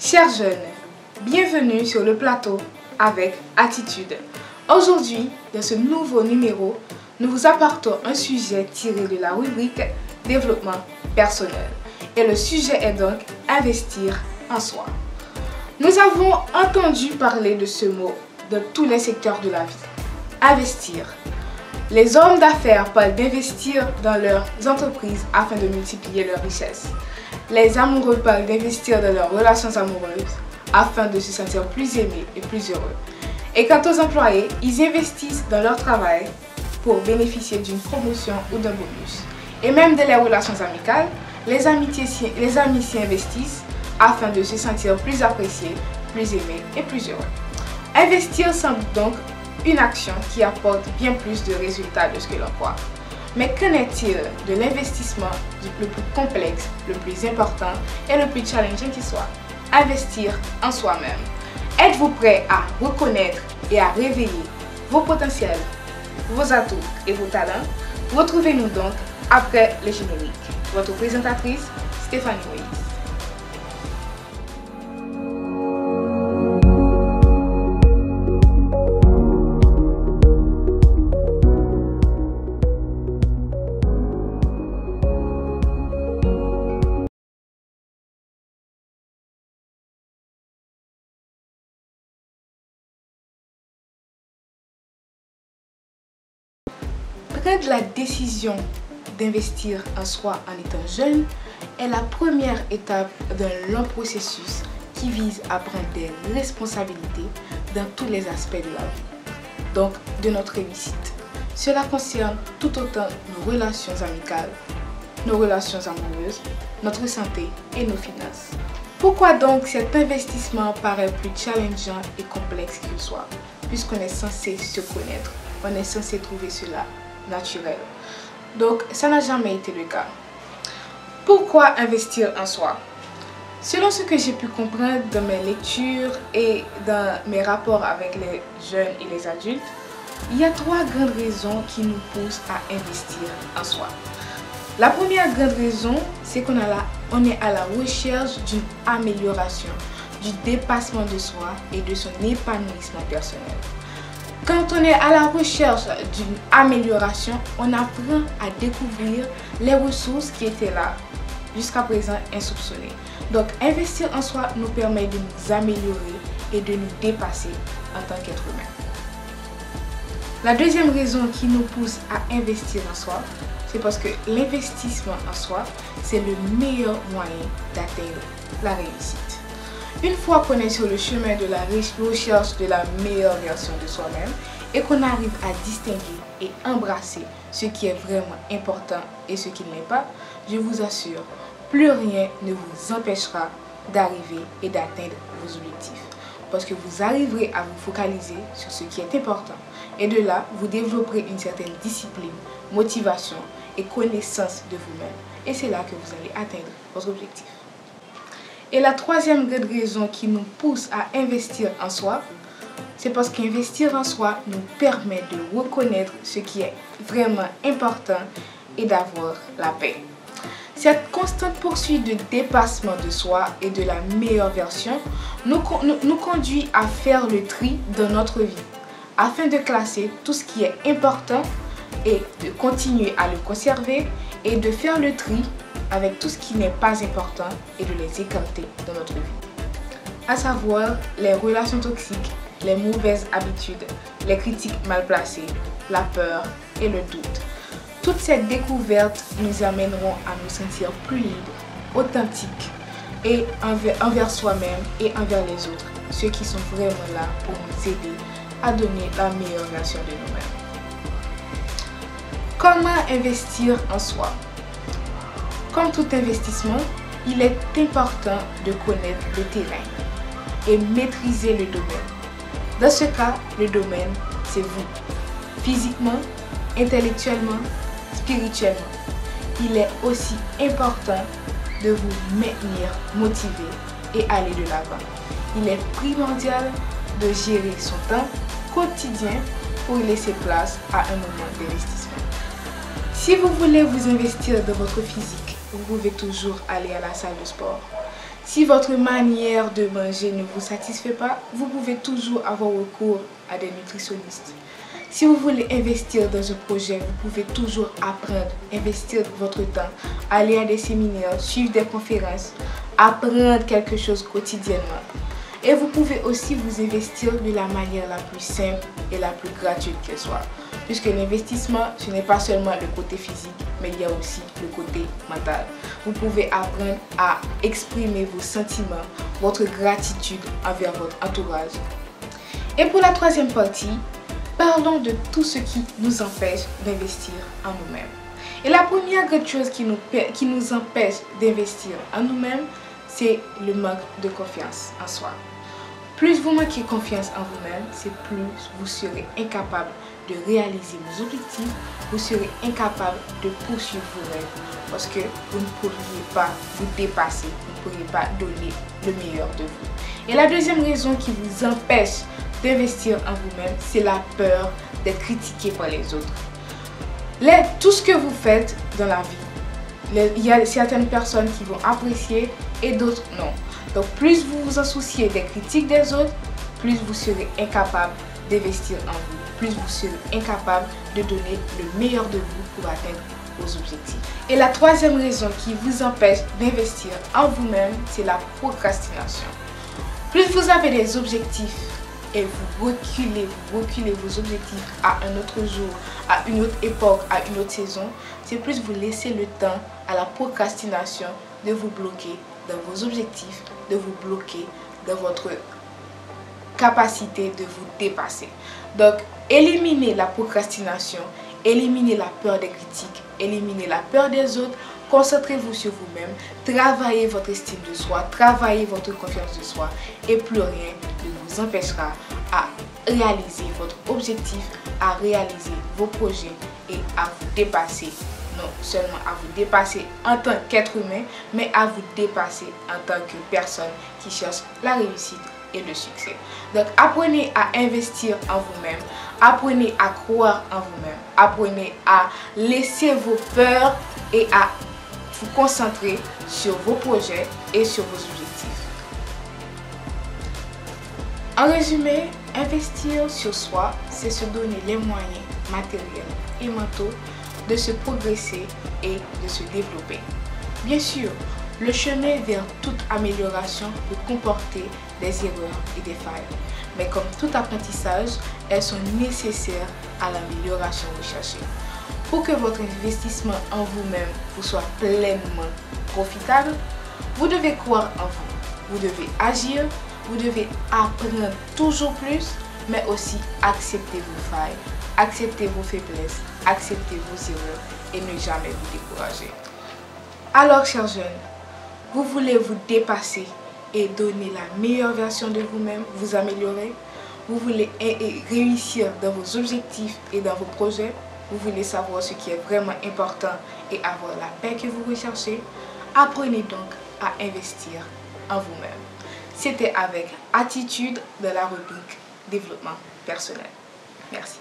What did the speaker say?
Chers jeunes, bienvenue sur le plateau avec Attitude. Aujourd'hui, dans ce nouveau numéro, nous vous apportons un sujet tiré de la rubrique Développement personnel. Et le sujet est donc investir en soi. Nous avons entendu parler de ce mot dans tous les secteurs de la vie. Investir. Les hommes d'affaires parlent d'investir dans leurs entreprises afin de multiplier leurs richesses. Les amoureux parlent d'investir dans leurs relations amoureuses afin de se sentir plus aimés et plus heureux. Et quant aux employés, ils investissent dans leur travail pour bénéficier d'une promotion ou d'un bonus. Et même dans les relations amicales, les amis s'y investissent afin de se sentir plus appréciés, plus aimés et plus heureux. Investir semble donc une action qui apporte bien plus de résultats de ce que l'on croit. Mais qu'en est-il de l'investissement le plus complexe, le plus important et le plus challengeant qui soit? Investir en soi-même. Êtes-vous prêt à reconnaître et à réveiller vos potentiels, vos atouts et vos talents? Retrouvez-nous donc après le générique. Votre présentatrice, Stéphanie Moïse. Prendre la décision d'investir en soi en étant jeune est la première étape d'un long processus qui vise à prendre des responsabilités dans tous les aspects de la vie, donc de notre réussite. Cela concerne tout autant nos relations amicales, nos relations amoureuses, notre santé et nos finances. Pourquoi donc cet investissement paraît plus challengeant et complexe qu'il soit, puisqu'on est censé se connaître, on est censé trouver cela naturel. Donc, ça n'a jamais été le cas. Pourquoi investir en soi? Selon ce que j'ai pu comprendre dans mes lectures et dans mes rapports avec les jeunes et les adultes, il y a trois grandes raisons qui nous poussent à investir en soi. La première grande raison, c'est qu'on est à la recherche d'une amélioration, du dépassement de soi et de son épanouissement personnel. Quand on est à la recherche d'une amélioration, on apprend à découvrir les ressources qui étaient là jusqu'à présent insoupçonnées. Donc, investir en soi nous permet de nous améliorer et de nous dépasser en tant qu'être humain. La deuxième raison qui nous pousse à investir en soi, c'est parce que l'investissement en soi, c'est le meilleur moyen d'atteindre la réussite. Une fois qu'on est sur le chemin de la recherche de la meilleure version de soi-même et qu'on arrive à distinguer et embrasser ce qui est vraiment important et ce qui ne l'est pas, je vous assure, plus rien ne vous empêchera d'arriver et d'atteindre vos objectifs. Parce que vous arriverez à vous focaliser sur ce qui est important. Et de là, vous développerez une certaine discipline, motivation et connaissance de vous-même. Et c'est là que vous allez atteindre votre objectif. Et la troisième grande raison qui nous pousse à investir en soi, c'est parce qu'investir en soi nous permet de reconnaître ce qui est vraiment important et d'avoir la paix. Cette constante poursuite de dépassement de soi et de la meilleure version nous conduit à faire le tri dans notre vie, afin de classer tout ce qui est important et de continuer à le conserver et de faire le tri avec tout ce qui n'est pas important et de les écarter dans notre vie. À savoir les relations toxiques, les mauvaises habitudes, les critiques mal placées, la peur et le doute. Toutes ces découvertes nous amèneront à nous sentir plus libres, authentiques et envers soi-même et envers les autres, ceux qui sont vraiment là pour nous aider à donner la meilleure version de nous-mêmes. Comment investir en soi? Comme tout investissement, il est important de connaître le terrain et maîtriser le domaine. Dans ce cas, le domaine, c'est vous. Physiquement, intellectuellement, spirituellement. Il est aussi important de vous maintenir motivé et aller de l'avant. Il est primordial de gérer son temps quotidien pour laisser place à un moment d'investissement. Si vous voulez vous investir dans votre physique, vous pouvez toujours aller à la salle de sport. Si votre manière de manger ne vous satisfait pas, vous pouvez toujours avoir recours à des nutritionnistes. Si vous voulez investir dans un projet, vous pouvez toujours apprendre, investir votre temps, aller à des séminaires, suivre des conférences, apprendre quelque chose quotidiennement. Et vous pouvez aussi vous investir de la manière la plus simple et la plus gratuite qu'elle soit. Puisque l'investissement, ce n'est pas seulement le côté physique, mais il y a aussi le côté mental. Vous pouvez apprendre à exprimer vos sentiments, votre gratitude envers votre entourage. Et pour la troisième partie, parlons de tout ce qui nous empêche d'investir en nous-mêmes. Et la première grande chose qui nous empêche d'investir en nous-mêmes, c'est le manque de confiance en soi. Plus vous manquez confiance en vous-même, c'est plus vous serez incapable de réaliser vos objectifs, vous serez incapable de poursuivre vos rêves parce que vous ne pourriez pas vous dépasser, vous ne pourriez pas donner le meilleur de vous. Et la deuxième raison qui vous empêche d'investir en vous-même, c'est la peur d'être critiqué par les autres. Tout ce que vous faites dans la vie, il y a certaines personnes qui vont apprécier et d'autres non. Donc plus vous vous en souciez des critiques des autres, plus vous serez incapable d'investir en vous, plus vous serez incapable de donner le meilleur de vous pour atteindre vos objectifs. Et la troisième raison qui vous empêche d'investir en vous-même, c'est la procrastination. Plus vous avez des objectifs et vous reculez vos objectifs à un autre jour, à une autre époque, à une autre saison, c'est plus vous laissez le temps à la procrastination de vous bloquer dans vos objectifs, de vous bloquer dans votre capacité de vous dépasser. Donc, éliminez la procrastination, éliminez la peur des critiques, éliminez la peur des autres, concentrez-vous sur vous-même, travaillez votre estime de soi, travaillez votre confiance de soi et plus rien ne vous empêchera à réaliser votre objectif, à réaliser vos projets et à vous dépasser. Non seulement à vous dépasser en tant qu'être humain, mais à vous dépasser en tant que personne qui cherche la réussite et le succès. Donc apprenez à investir en vous-même, apprenez à croire en vous-même, apprenez à laisser vos peurs et à vous concentrer sur vos projets et sur vos objectifs. En résumé, investir sur soi, c'est se donner les moyens matériels et mentaux de se progresser et de se développer. Bien sûr, le chemin vers toute amélioration peut comporter des erreurs et des failles, mais comme tout apprentissage, elles sont nécessaires à l'amélioration recherchée. Pour que votre investissement en vous-même vous soit pleinement profitable, vous devez croire en vous, vous devez agir, vous devez apprendre toujours plus, mais aussi accepter vos failles, accepter vos faiblesses, accepter vos erreurs et ne jamais vous décourager. Alors, chers jeunes, vous voulez vous dépasser et donner la meilleure version de vous-même, vous améliorer. Vous voulez réussir dans vos objectifs et dans vos projets. Vous voulez savoir ce qui est vraiment important et avoir la paix que vous recherchez. Apprenez donc à investir en vous-même. C'était avec Attitude de la rubrique Développement personnel. Merci.